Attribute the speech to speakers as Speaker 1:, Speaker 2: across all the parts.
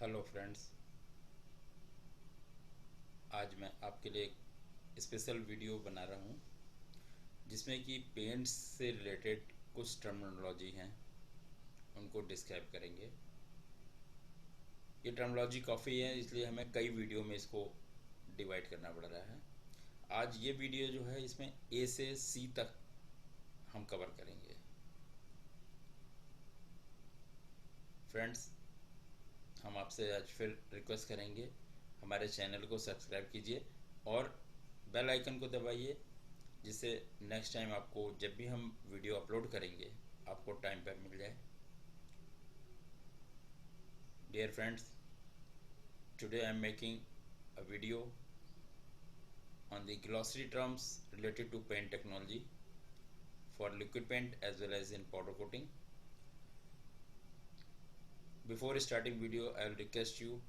Speaker 1: Hello friends. आज मैं आपके लिए एक स्पेशल वीडियो बना रहा हूँ जिसमें कि पेंट्स से रिलेटेड कुछ टर्मिनोलॉजी हैं, उनको डिस्क्राइब करेंगे। ये टर्मिनोलॉजी काफ़ी है, इसलिए हमें कई वीडियो में इसको डिवाइड करना पड़ रहा है। आज ये वीडियो जो है, इसमें ए से सी तक हम कवर करेंगे। फ्रेंड्स, हम आपसे आज फिर रिक्वेस्ट करेंगे, हमारे चैनल को सब्सक्राइब कीजिए और बेल आइकन को दबाइए, जिससे नेक्स्ट टाइम आपको जब भी हम वीडियो अपलोड करेंगे आपको टाइम पर मिल जाए। Dear friends, today I am making a video on the glossary terms related to paint technology for liquid paint as well as in powder coating. Before starting video, I will request you,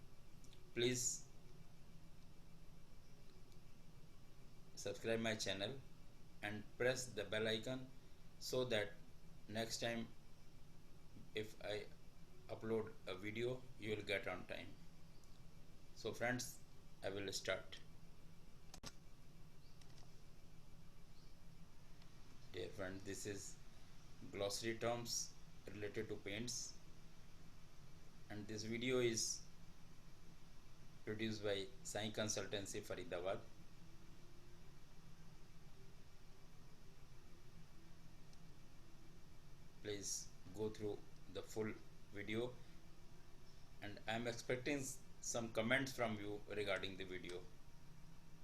Speaker 1: please subscribe my channel and press the bell icon so that next time if I upload a video you will get on time. So friends, I will start. Dear friend, this is glossary terms related to paints, and this video is produced by Sai Consultancy, Faridabad. Please go through the full video, and I am expecting some comments from you regarding the video.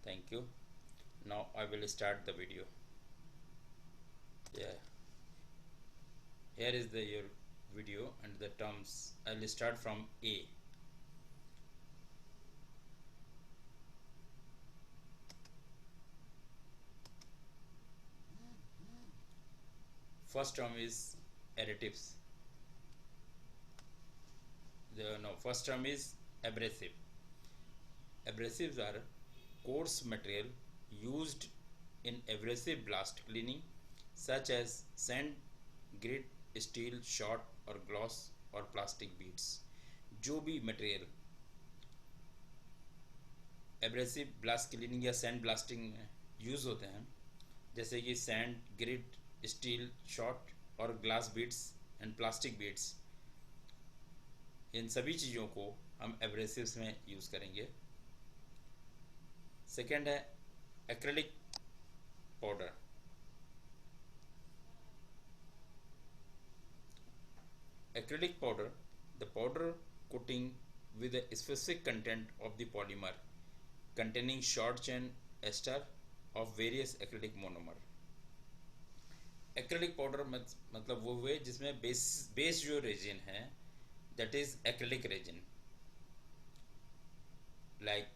Speaker 1: Thank you. Now I will start the video. Yeah, here is your video and the terms. I will start from A. First term is additives. First term is abrasive. Abrasives are coarse material used in abrasive blast cleaning, such as sand, grit, steel, shot or gloss और plastic beads. जो भी material abrasive blast cleaning या sand blasting में use होते हैं, जैसे कि sand, grit, steel, shot और glass beads and plastic beads, इन सभी चीज़ों को हम एब्रेसिव्स में यूज़ करेंगे। सेकेंड है acrylic powder. Acrylic powder, the powder coating with a specific content of the polymer containing short chain ester of various acrylic monomer. Acrylic powder मतलब वो हुए जिसमें बेस जो रेजिन है, that is acrylic resin, like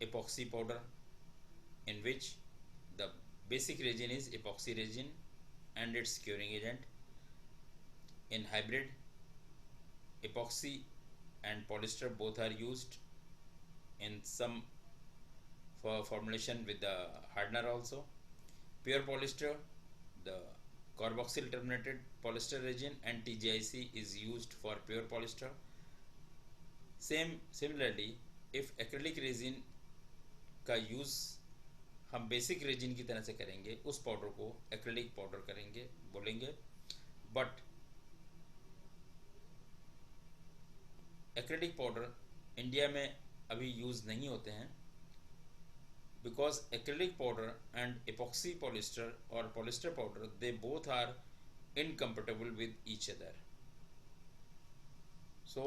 Speaker 1: epoxy powder, in which the basic resin is epoxy resin and its curing agent. In hybrid, epoxy and polyester both are used in some for formulation with the hardener also. Pure polyester, the carboxyl terminated polyester resin, and TGIC is used for pure polyester. Similarly, if acrylic resin का use हम basic resin की तरह से करेंगे, उस powder को acrylic powder करेंगे बोलेंगे। बट एक्रेलिक पाउडर इंडिया में अभी यूज़ नहीं होते हैं, because acrylic powder and epoxy polyester और polyester powder, they both are incompatible with each other. So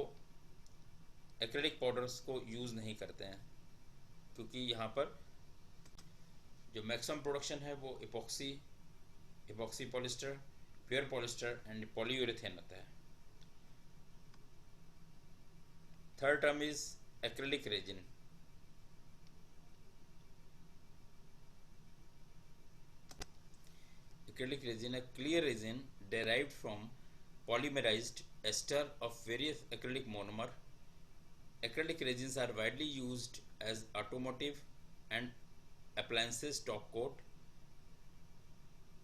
Speaker 1: acrylic powders को यूज़ नहीं करते हैं, क्योंकि यहाँ पर जो मैक्सिमम प्रोडक्शन है वो epoxy polyester, pure polyester and polyurethane होता है। Third term is acrylic resin. Acrylic resin, a clear resin derived from polymerized ester of various acrylic monomer. Acrylic resins are widely used as automotive and appliances top coat,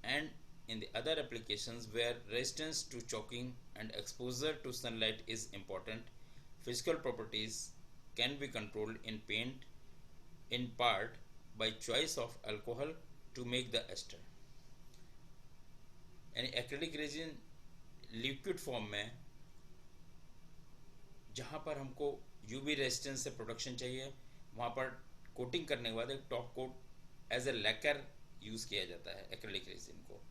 Speaker 1: and in the other applications where resistance to choking and exposure to sunlight is important. physical properties can be controlled in paint in part by choice of alcohol to make the ester. यानी acrylic resin liquid form में जहाँ पर हमको UV resistance से protection चाहिए वहाँ पर coating करने के बाद एक top coat as a lacquer use किया जाता है एक्रेलिक रेजिन को.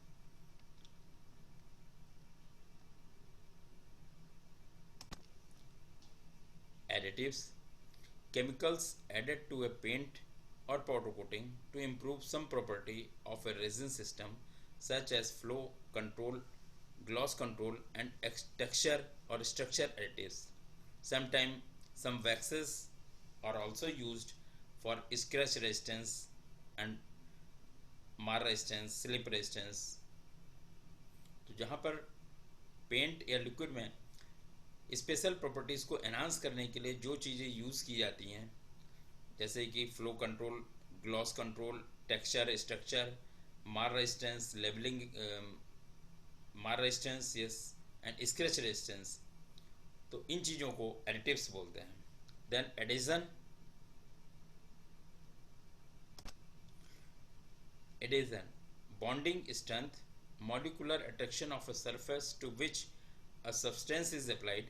Speaker 1: Additives, chemicals added to a paint or powder coating to improve some property of a resin system such as flow control, gloss control and texture or structure additives. Sometimes some waxes are also used for scratch resistance and mar resistance, slip resistance. तो जहाँ पर paint या liquid में special properties को enhance करने के लिए जो चीज़ें यूज़ की जाती हैं जैसे कि flow control, gloss control, texture, structure, mar resistance, levelling, mar resistance yes and scratch resistance, तो इन चीज़ों को एडिटिव्स बोलते हैं. Then addition, bonding strength, molecular attraction of a surface to which a substance is applied,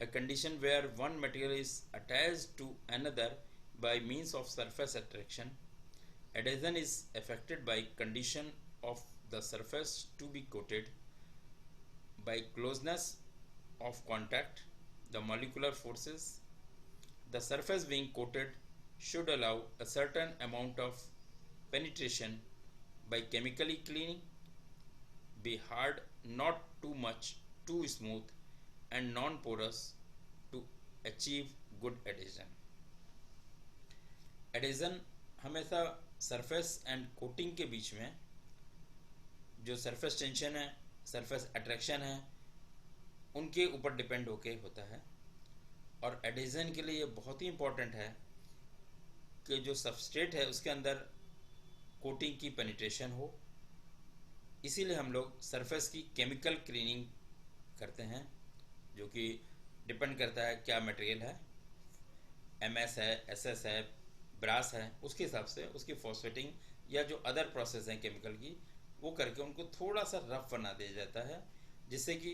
Speaker 1: a condition where one material is attached to another by means of surface attraction. Adhesion is affected by condition of the surface to be coated, by closeness of contact, the molecular forces. The surface being coated should allow a certain amount of penetration by chemically cleaning, be hard, not too much, too smooth and non-porous to achieve good adhesion. Adhesion हमेशा surface and coating के बीच में जो surface tension है, surface attraction है, उनके ऊपर depend होके होता है. और एडहेजन के लिए ये बहुत ही इम्पोर्टेंट है कि जो सबस्ट्रेट है उसके अंदर कोटिंग की पेनिट्रेशन हो. इसीलिए हम लोग सरफेस की केमिकल क्लीनिंग करते हैं जो कि डिपेंड करता है क्या मटेरियल है, MS है, SS है, ब्रास है, उसके हिसाब से उसकी फॉस्फेटिंग या जो अदर प्रोसेस हैं केमिकल की वो करके उनको थोड़ा सा रफ बना दिया जाता है जिससे कि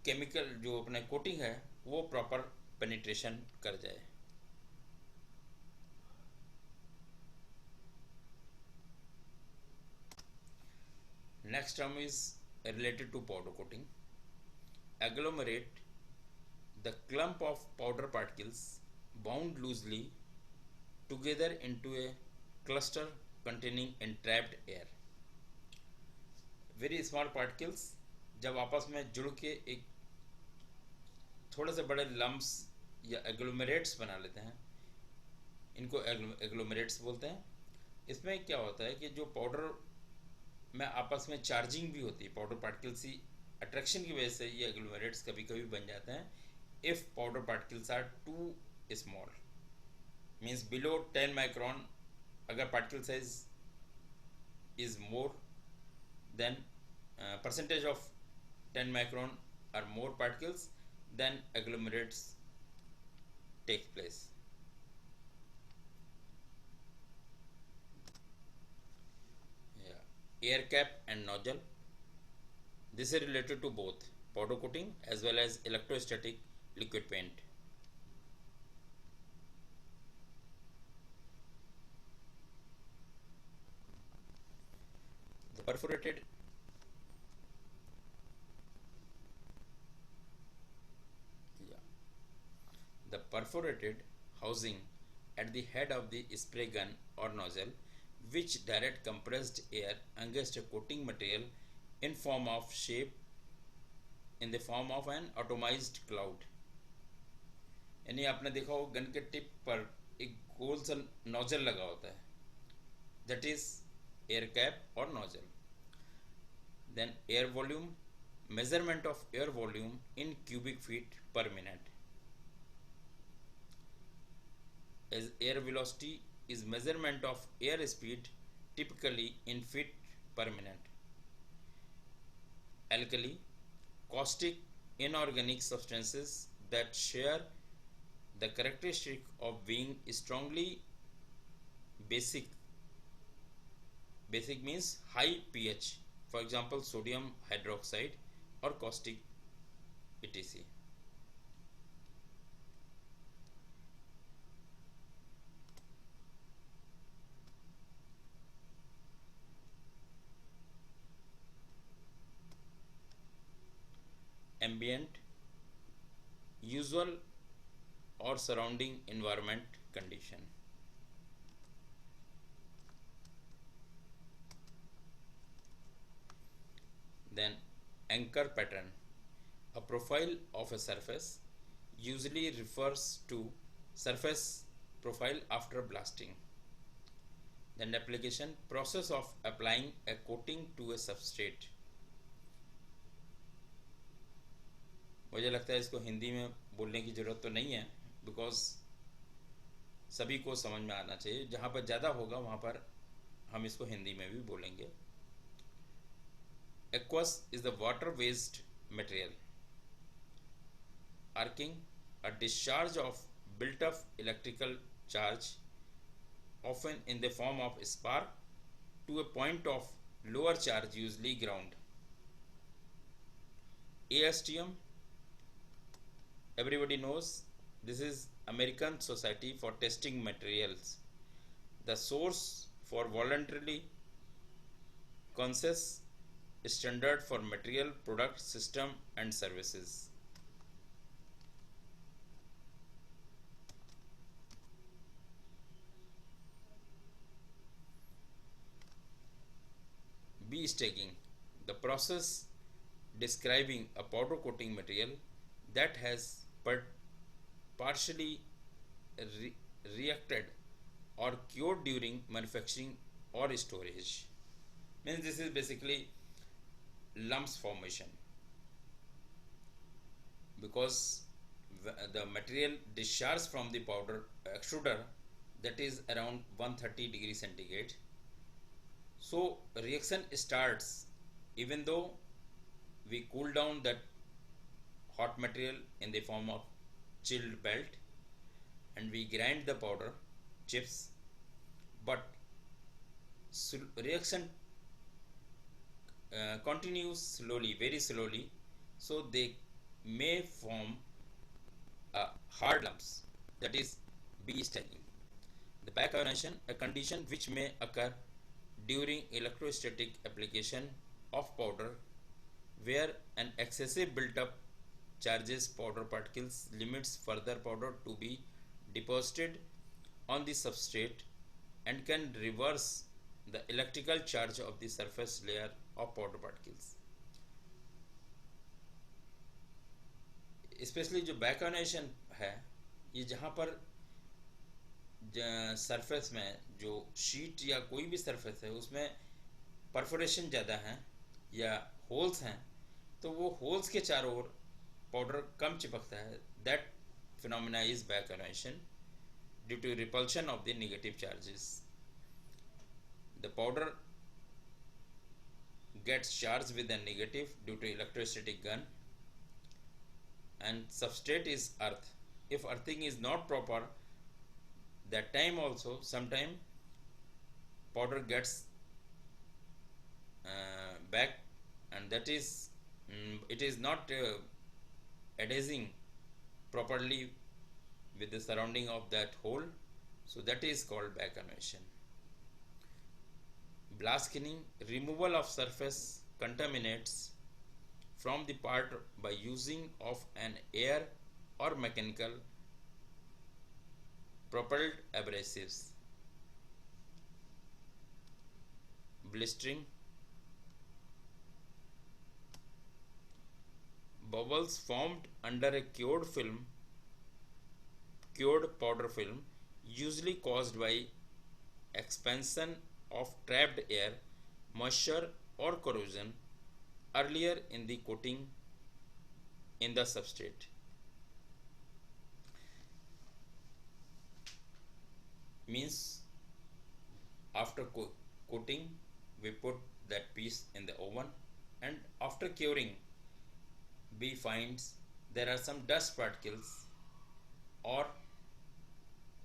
Speaker 1: केमिकल जो अपने कोटिंग है वो प्रॉपर पेनिट्रेशन कर जाए. Next term is related to powder coating. Agglomerate, the clump of powder particles bound loosely together into a cluster containing entrapped air. Very small particles जब आपस में जुड़ के एक थोड़े से बड़े लम्प्स या एग्लोमेरेट्स बना लेते हैं, इनको एग्लोमेरेट्स बोलते हैं. इसमें क्या होता है कि जो पाउडर में आपस में चार्जिंग भी होती है, पाउडर पार्टिकल्स की अट्रैक्शन की वजह से ये एग्लोमेरेट्स कभी कभी बन जाते हैं. If powder particles are too small means below 10 micron, अगर particle size is more than percentage of 10 micron are more particles, then agglomerates take place. Air cap and nozzle, this is related to both powder coating as well as electrostatic liquid paint. The perforated housing at the head of the spray gun or nozzle which direct compressed air against a coating material in form of an atomized cloud. यानी आपने देखा हो gun के tip पर एक गोल सा nozzle लगा होता है, that is air cap or nozzle. Then air volume, measurement of air volume in cubic feet per minute. As air velocity is measurement of air speed typically in feet per minute. Alkali, caustic, inorganic substances that share the characteristic of being strongly basic. Basic means high pH, for example sodium hydroxide or caustic, etc. Ambient, usual or surrounding environment condition. Then anchor pattern, a profile of a surface, usually refers to surface profile after blasting. Then application, process of applying a coating to a substrate. मुझे लगता है इसको हिंदी में बोलने की ज़रूरत तो नहीं है, बिकॉज सभी को समझ में आना चाहिए. जहाँ पर ज़्यादा होगा वहाँ पर हम इसको हिंदी में भी बोलेंगे. Aqueous is the water based material. Arcing, a discharge of built up electrical charge, often in the form of spark, to a point of lower charge, usually ground. ASTM, everybody knows, this is American Society for Testing Materials, the source for voluntarily conscious standard for material, product, system and services. B. Stacking, the process describing a powder coating material that has partially reacted or cured during manufacturing or storage. Means this is basically lumps formation, because the material discharged from the powder extruder, that is around 130 degrees centigrade. So reaction starts even though we cool down that hot material in the form of chilled belt and we grind the powder chips, but reaction continues slowly, very slowly, so they may form hard lumps, that is B stacking. The back ionization, a condition which may occur during electrostatic application of powder where an excessive built-up charges powder particles limits further powder to be deposited on the substrate and can reverse the electrical charge of the surface layer of powder particles. Specially जो back ionisation है, ये जहाँ पर surface में जो sheet या कोई भी सरफेस है उसमें परफोरेशन ज़्यादा है या होल्स हैं, तो वो होल्स के चारों ओर पाउडर कम चिपकता है. That phenomena is back ionisation due to repulsion of the negative charges. The powder gets charged with a negative due to electrostatic gun, and substrate is earth. If earthing is not proper, that time also sometime powder gets back, and that is it is not adhering properly with the surrounding of that hole, so that is called back annihilation. Blast cleaning, removal of surface contaminants from the part by using of an air or mechanical propelled abrasives. Blistering, bubbles formed under a cured powder film, usually caused by expansion of trapped air, moisture or corrosion earlier in the coating in the substrate. Means after coating we put that piece in the oven, and after curing we finds there are some dust particles or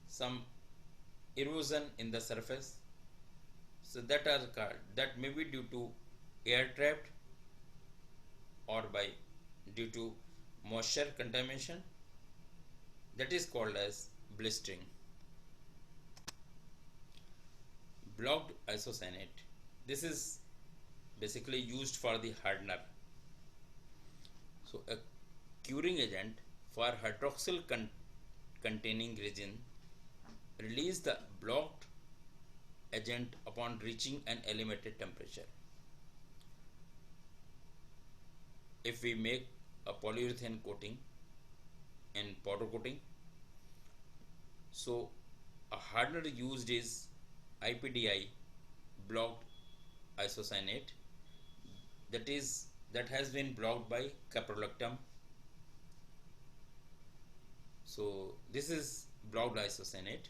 Speaker 1: some erosion in the surface, so that may be due to air trapped or by due to moisture contamination, that is called as blistering. Blocked isocyanate, this is basically used for the hardener. So a curing agent for hydroxyl containing resin release the blocked agent upon reaching an elevated temperature. If we make a polyurethane coating and powder coating, so a hardener used is IPDI, blocked isocyanate, that has been blocked by caprolactam. So this is blocked isocyanate.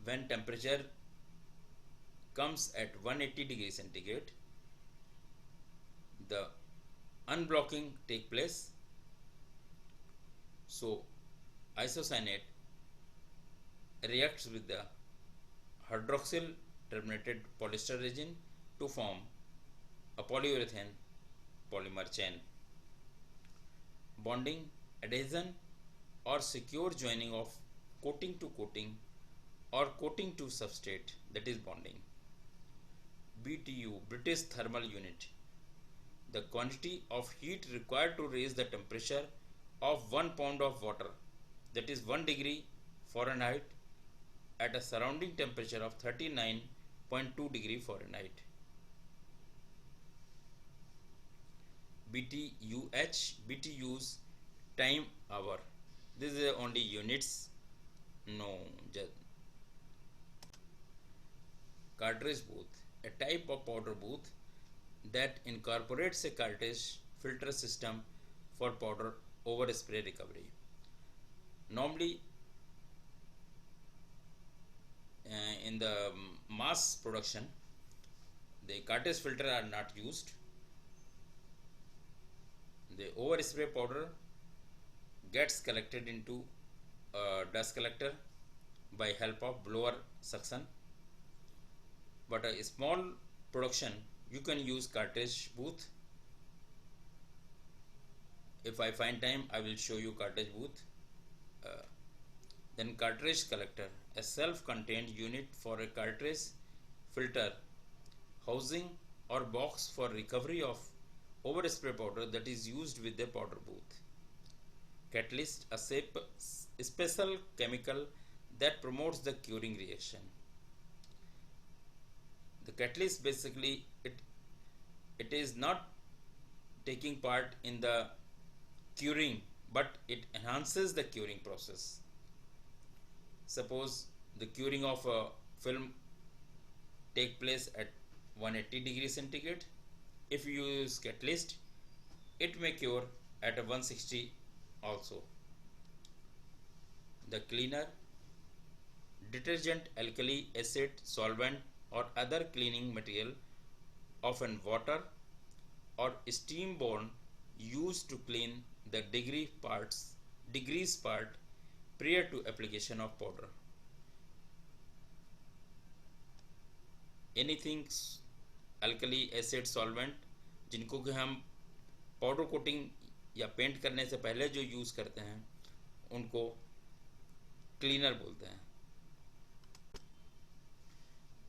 Speaker 1: When temperature comes at 180 degrees centigrade, the unblocking take place. So isocyanate reacts with the hydroxyl terminated polyester resin to form a polyurethane polymer chain. Bonding, adhesion or secure joining of coating to coating or coating to substrate, that is bonding. BTU, British Thermal Unit, the quantity of heat required to raise the temperature of 1 pound of water, that is 1 degree Fahrenheit, at a surrounding temperature of 39.2 degree Fahrenheit. BTUs, time hour, this is only units, no. Cartridge booth, a type of powder booth that incorporates a cartridge filter system for powder overspray recovery. Normally in the mass production, the cartridge filter are not used. The overspray powder gets collected into a dust collector by help of blower suction, but a small production you can use cartridge booth. If I find time, I will show you cartridge booth. Then cartridge collector, a self-contained unit for a cartridge filter housing or box for recovery of overspray powder that is used with the powder booth. Catalyst, a special chemical that promotes the curing reaction. The catalyst basically it is not taking part in the curing, but it enhances the curing process. Suppose the curing of a film take place at 180 degrees centigrade. If you use catalyst, it may cure at a 160 also. The cleaner, detergent, alkali, acid, solvent or other cleaning material, often water or steam borne, used to clean the degrease part prior to application of powder. Anything alkali, acid, solvent, जिनको कि हम powder coating या paint करने से पहले जो use करते हैं उनको क्लीनर बोलते हैं.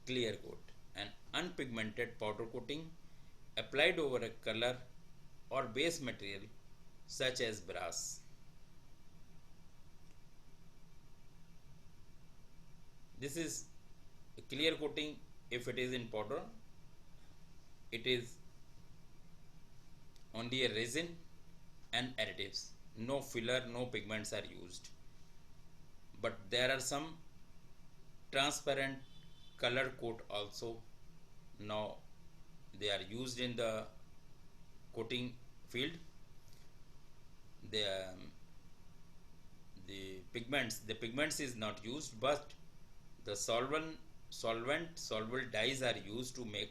Speaker 1: Clear coat, an unpigmented powder coating applied over a color or base material such as brass. This is a clear coating. If it is in powder, it is only a resin and additives. No filler, no pigments are used. But there are some transparent color coat also. Now they are used in the coating field. The pigments is not used, but the solvent dyes are used to make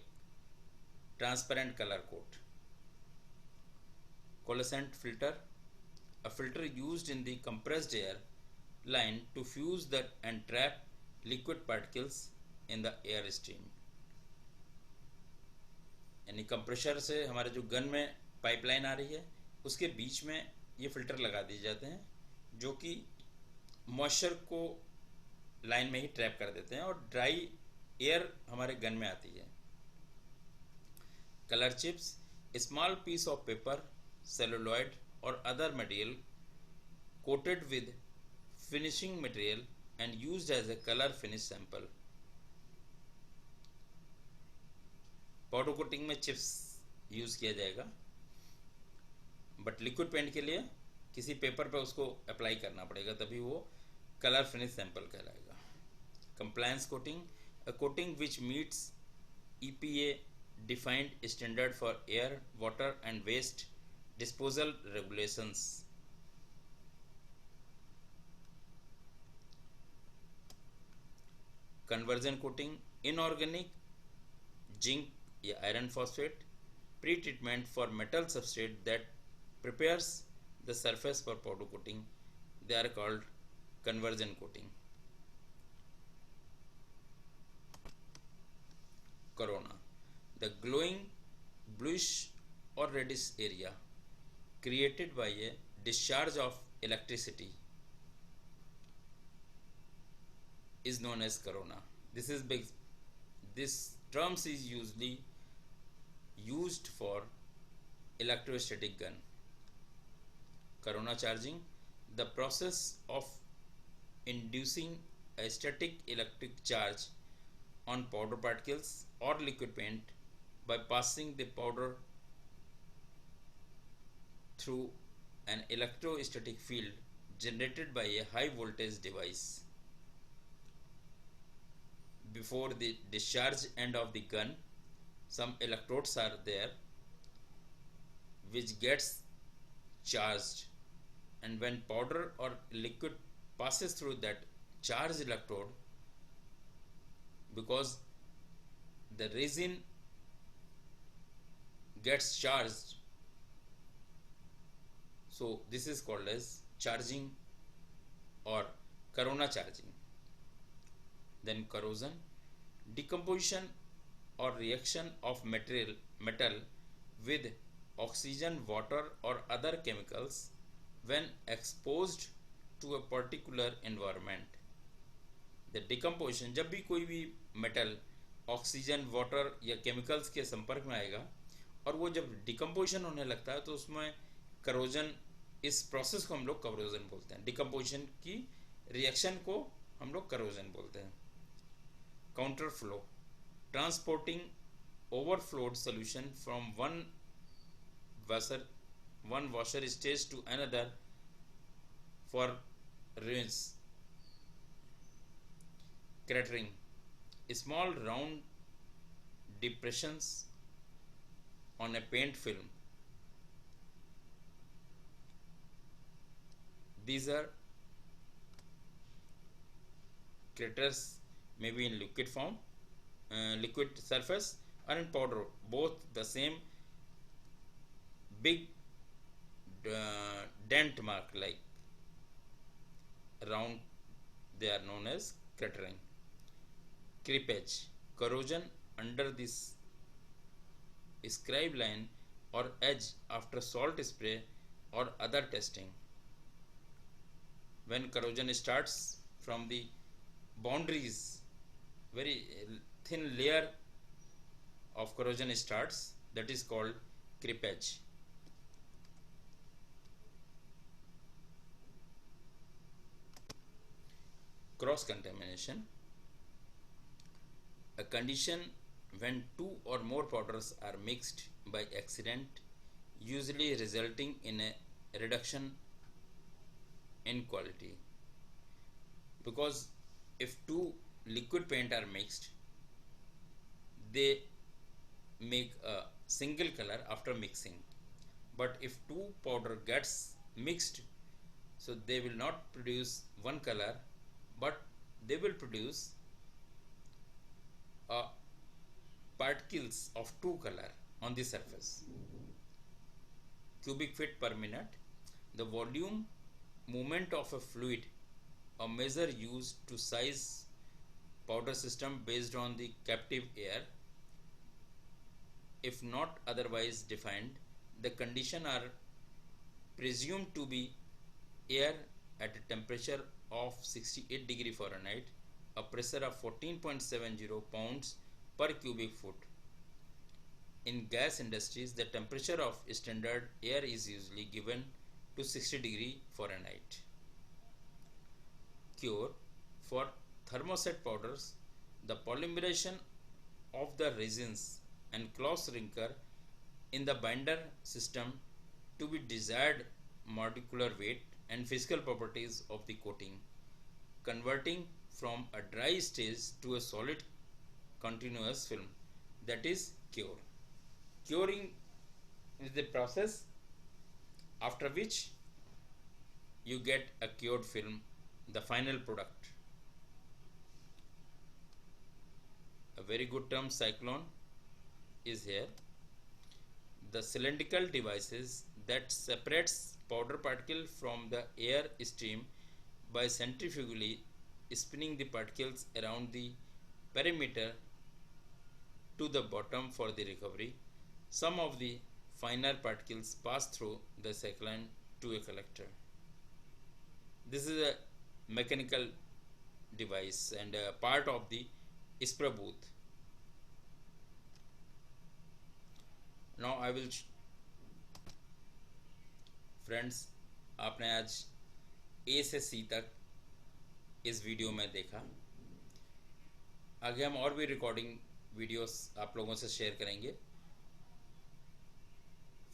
Speaker 1: transparent color coat. coalescent filter, a filter used in the compressed air line to fuse the and trap liquid particles in the air stream. यानी compressor से हमारे जो gun में pipeline आ रही है उसके बीच में ये फिल्टर लगा दिए जाते हैं जो कि मॉइस्चर को लाइन में ही ट्रैप कर देते हैं और ड्राई एयर हमारे गन में आती है. Colour chips, small piece of paper, celluloid or other material coated with finishing material and used as a color finish sample. Powder coating में चिप्स यूज किया जाएगा बट लिक्विड पेंट के लिए किसी पेपर पे उसको अप्लाई करना पड़ेगा तभी वो कलर फिनिश सैंपल कहलाएगा. Compliance coating, a coating which meets EPA defined standard for air, water and waste disposal regulations. Conversion coating, inorganic zinc या iron phosphate pre-treatment for metal substrate that prepares the surface for powder coating. They are called conversion coating. Corona, the glowing bluish or reddish area created by a discharge of electricity is known as corona. This is big. This terms is usually used for electrostatic gun. Corona charging, the process of inducing a static electric charge on powder particles or liquid paint by passing the powder through an electrostatic field generated by a high voltage device. Before the discharge end of the gun, some electrodes are there which gets charged, and when powder or liquid passes through that charged electrode, because the resin gets charged, so this is called as charging or corona charging. Then corrosion, decomposition or reaction of metal with oxygen, water or other chemicals when exposed to a particular environment. The decomposition, जब भी कोई भी metal oxygen, water या chemicals के संपर्क में आएगा और वो जब डिकम्पोजिशन होने लगता है तो उसमें करोजन, इस प्रोसेस को हम लोग करोजन बोलते हैं. डिकम्पोजिशन की रिएक्शन को हम लोग करोजन बोलते हैं. Counter flow, transporting overflowed solution from one washer stage to another for ruins. Cratering, small round depressions on a paint film. These are craters may be in liquid form, liquid surface or in powder, both the same big dent mark like round, they are known as cratering. Creepage, corrosion under this scribe line or edge after salt spray or other testing. When corrosion starts from the boundaries, very thin layer of corrosion starts, that is called creepage. Cross contamination, a condition when two or more powders are mixed by accident, usually resulting in a reduction in quality. Because if two liquid paint are mixed, they make a single color after mixing, but if two powder gets mixed, so they will not produce one color, but they will produce particles of two color on the surface. cubic feet per minute. The volume movement of a fluid, a measure used to size powder system based on the captive air. If not otherwise defined, the conditions are presumed to be air at a temperature of 68 degree Fahrenheit, a pressure of 14.70 pounds per cubic foot. In gas industries, the temperature of standard air is usually given to 60 degree Fahrenheit. Cure: for thermoset powders, the polymerization of the resins and cross linker in the binder system to be desired molecular weight and physical properties of the coating, converting from a dry stage to a solid continuous film, that is cure. Curing is the process after which you get a cured film, the final product. A very good term, cyclone, is here. The cylindrical devices that separates powder particle from the air stream by centrifugally spinning the particles around the perimeter to the bottom for the recovery. Some of the finer particles pass through the cyclone to a collector. This is a mechanical device and a part of the spray booth. Now I will friends, आपने आज ए से सी तक इस video में देखा. आगे हम और भी रिकॉर्डिंग वीडियोस आप लोगों से शेयर करेंगे.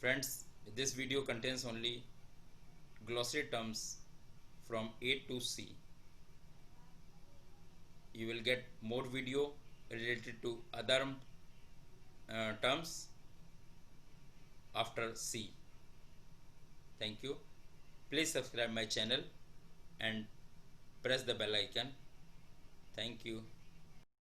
Speaker 1: Friends, this video contains only glossary terms from A to C. You will get more video related to other terms after C. Thank you. Please subscribe my channel and press the bell icon. Thank you.